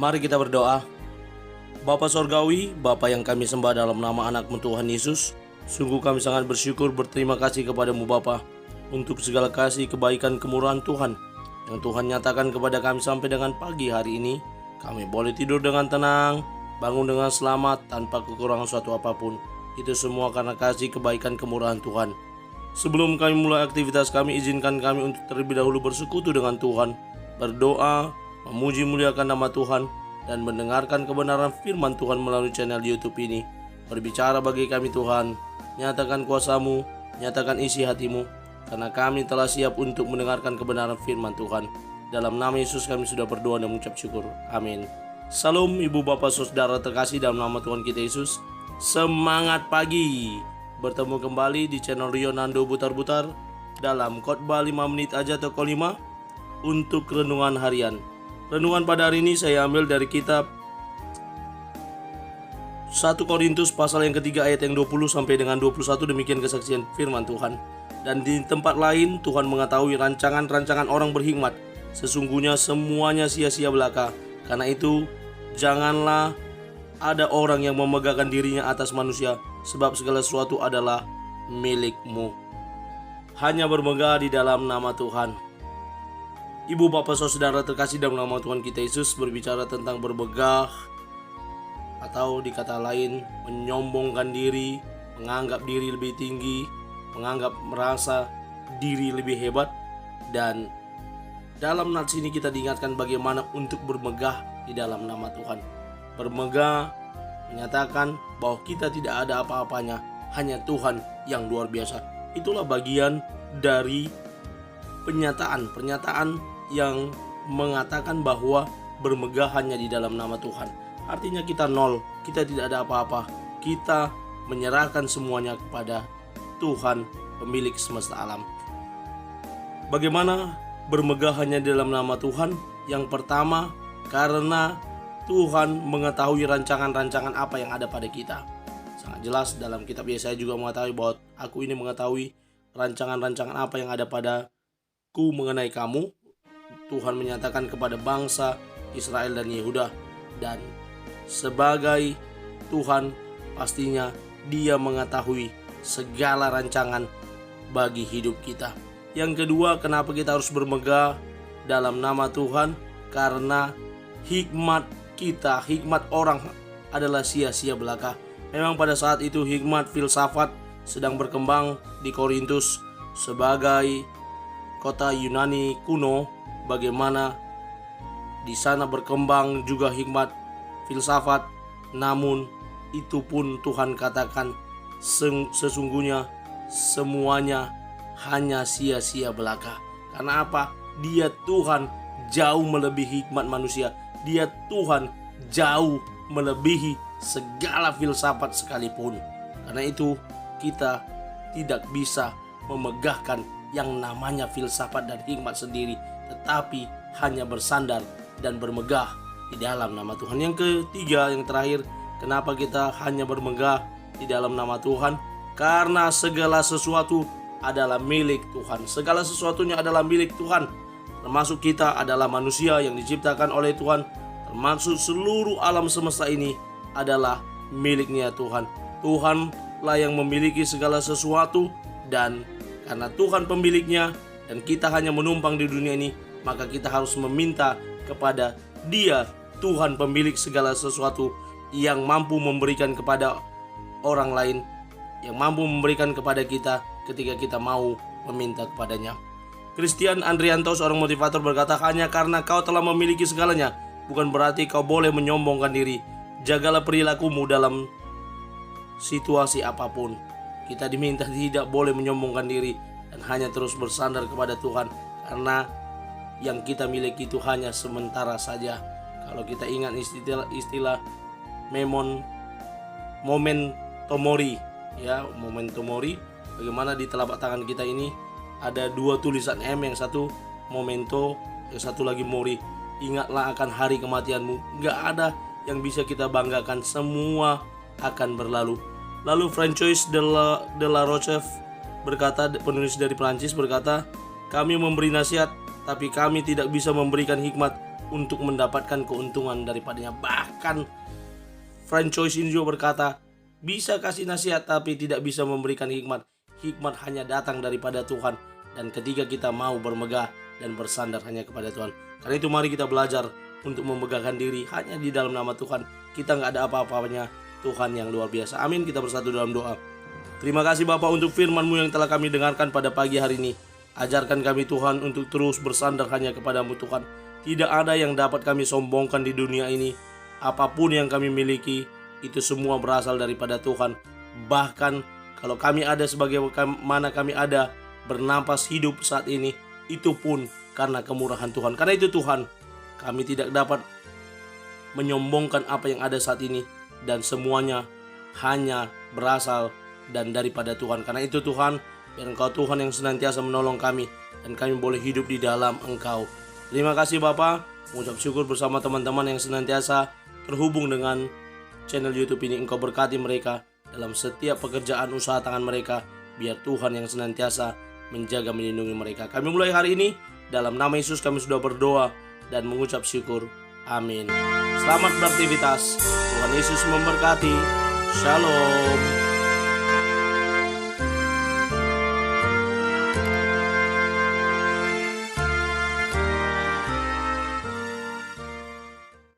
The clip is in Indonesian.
Mari kita berdoa. Bapa Sorgawi, Bapa yang kami sembah dalam nama anak-Mu Tuhan Yesus, sungguh kami sangat bersyukur berterima kasih kepadamu Bapa untuk segala kasih, kebaikan, kemurahan Tuhan yang Tuhan nyatakan kepada kami sampai dengan pagi hari ini. Kami boleh tidur dengan tenang, bangun dengan selamat tanpa kekurangan suatu apapun. Itu semua karena kasih, kebaikan, kemurahan Tuhan. Sebelum kami mulai aktivitas kami, izinkan kami untuk terlebih dahulu bersekutu dengan Tuhan, berdoa, memuji muliakan nama Tuhan, dan mendengarkan kebenaran firman Tuhan melalui channel YouTube ini. Berbicara bagi kami Tuhan, nyatakan kuasa-Mu, nyatakan isi hati-Mu, karena kami telah siap untuk mendengarkan kebenaran firman Tuhan. Dalam nama Yesus kami sudah berdoa dan mengucap syukur. Amin. Salam Ibu Bapak Saudara terkasih dalam nama Tuhan kita Yesus. Semangat pagi. Bertemu kembali di channel Rio Nando Butar-Butar dalam khotbah 5 menit aja toko 5 untuk renungan harian. Renungan pada hari ini saya ambil dari kitab 1 Korintus pasal yang ketiga ayat yang 20 sampai dengan 21. Demikian kesaksian firman Tuhan. Dan di tempat lain Tuhan mengetahui rancangan-rancangan orang berhikmat, sesungguhnya semuanya sia-sia belaka. Karena itu janganlah ada orang yang memegahkan dirinya atas manusia, sebab segala sesuatu adalah milik-Mu. Hanya bermegah di dalam nama Tuhan. Ibu bapak saudara terkasih dalam nama Tuhan kita Yesus, berbicara tentang bermegah atau dikata lain menyombongkan diri, menganggap diri lebih tinggi, menganggap merasa diri lebih hebat. Dan dalam nats ini kita diingatkan bagaimana untuk bermegah di dalam nama Tuhan. Bermegah menyatakan bahwa kita tidak ada apa-apanya, hanya Tuhan yang luar biasa. Itulah bagian dari pernyataan yang mengatakan bahwa bermegah hanya di dalam nama Tuhan. Artinya kita nol, kita tidak ada apa-apa. Kita menyerahkan semuanya kepada Tuhan, pemilik semesta alam. Bagaimana bermegah hanya di dalam nama Tuhan? Yang pertama, karena Tuhan mengetahui rancangan-rancangan apa yang ada pada kita. Sangat jelas dalam kitab Yesaya juga mengetahui bahwa aku ini mengetahui rancangan-rancangan apa yang ada padaku mengenai kamu. Tuhan menyatakan kepada bangsa Israel dan Yehuda. Dan sebagai Tuhan pastinya Dia mengetahui segala rancangan bagi hidup kita. Yang kedua, kenapa kita harus bermegah dalam nama Tuhan? Karena hikmat kita, hikmat orang adalah sia-sia belaka. Memang pada saat itu hikmat filsafat sedang berkembang di Korintus sebagai kota Yunani kuno. Bagaimana di sana berkembang juga hikmat filsafat, namun itu pun Tuhan katakan sesungguhnya semuanya hanya sia-sia belaka. Karena apa? Dia Tuhan jauh melebihi hikmat manusia. Dia Tuhan jauh melebihi segala filsafat sekalipun. Karena itu kita tidak bisa memegahkan yang namanya filsafat dan hikmat sendiri, tetapi hanya bersandar dan bermegah di dalam nama Tuhan. Yang ketiga, yang terakhir, kenapa kita hanya bermegah di dalam nama Tuhan? Karena segala sesuatu adalah milik Tuhan. Segala sesuatunya adalah milik Tuhan. Termasuk kita adalah manusia yang diciptakan oleh Tuhan. Termasuk seluruh alam semesta ini adalah miliknya Tuhan. Tuhanlah yang memiliki segala sesuatu, dan karena Tuhan pemiliknya dan kita hanya menumpang di dunia ini, maka kita harus meminta kepada Dia, Tuhan pemilik segala sesuatu, yang mampu memberikan kepada orang lain, yang mampu memberikan kepada kita ketika kita mau meminta kepadanya. Christian Andrianto, seorang motivator, berkata, hanya karena kau telah memiliki segalanya, bukan berarti kau boleh menyombongkan diri. Jagalah perilakumu dalam situasi apapun. Kita diminta tidak boleh menyombongkan diri dan hanya terus bersandar kepada Tuhan, karena yang kita miliki itu hanya sementara saja. Kalau kita ingat istilah momentomori, ya, momentomori, bagaimana di telapak tangan kita ini ada dua tulisan M, yang satu momento, yang satu lagi mori. Ingatlah akan hari kematianmu. Gak ada yang bisa kita banggakan, semua akan berlalu. Lalu Francois de la Rochefoucauld berkata, penulis dari Prancis, berkata, kami memberi nasihat, tapi kami tidak bisa memberikan hikmat. untuk mendapatkan keuntungan daripadanya. Bahkan franchise ini juga berkata, bisa kasih nasihat tapi tidak bisa memberikan hikmat. Hikmat hanya datang daripada Tuhan. Dan ketika kita mau bermegah dan bersandar hanya kepada Tuhan. Karena itu mari kita belajar untuk memegahkan diri hanya di dalam nama Tuhan. Kita nggak ada apa-apanya, Tuhan yang luar biasa. Amin. Kita bersatu dalam doa. Terima kasih Bapa untuk firman-Mu yang telah kami dengarkan pada pagi hari ini. Ajarkan kami Tuhan untuk terus bersandar hanya kepada-Mu Tuhan. Tidak ada yang dapat kami sombongkan di dunia ini. Apapun yang kami miliki, itu semua berasal daripada Tuhan. Bahkan kalau kami ada sebagaimana kami ada, bernapas hidup saat ini, itu pun karena kemurahan Tuhan. Karena itu Tuhan, kami tidak dapat menyombongkan apa yang ada saat ini. Dan semuanya hanya berasal dan daripada Tuhan. Karena itu Tuhan, biar Engkau Tuhan yang senantiasa menolong kami. Dan kami boleh hidup di dalam Engkau. Terima kasih Bapa. Mengucap syukur bersama teman-teman yang senantiasa terhubung dengan channel YouTube ini. Engkau berkati mereka dalam setiap pekerjaan usaha tangan mereka. Biar Tuhan yang senantiasa menjaga melindungi mereka. Kami mulai hari ini dalam nama Yesus kami sudah berdoa dan mengucap syukur. Amin. Selamat beraktivitas. Tuhan Yesus memberkati. Shalom.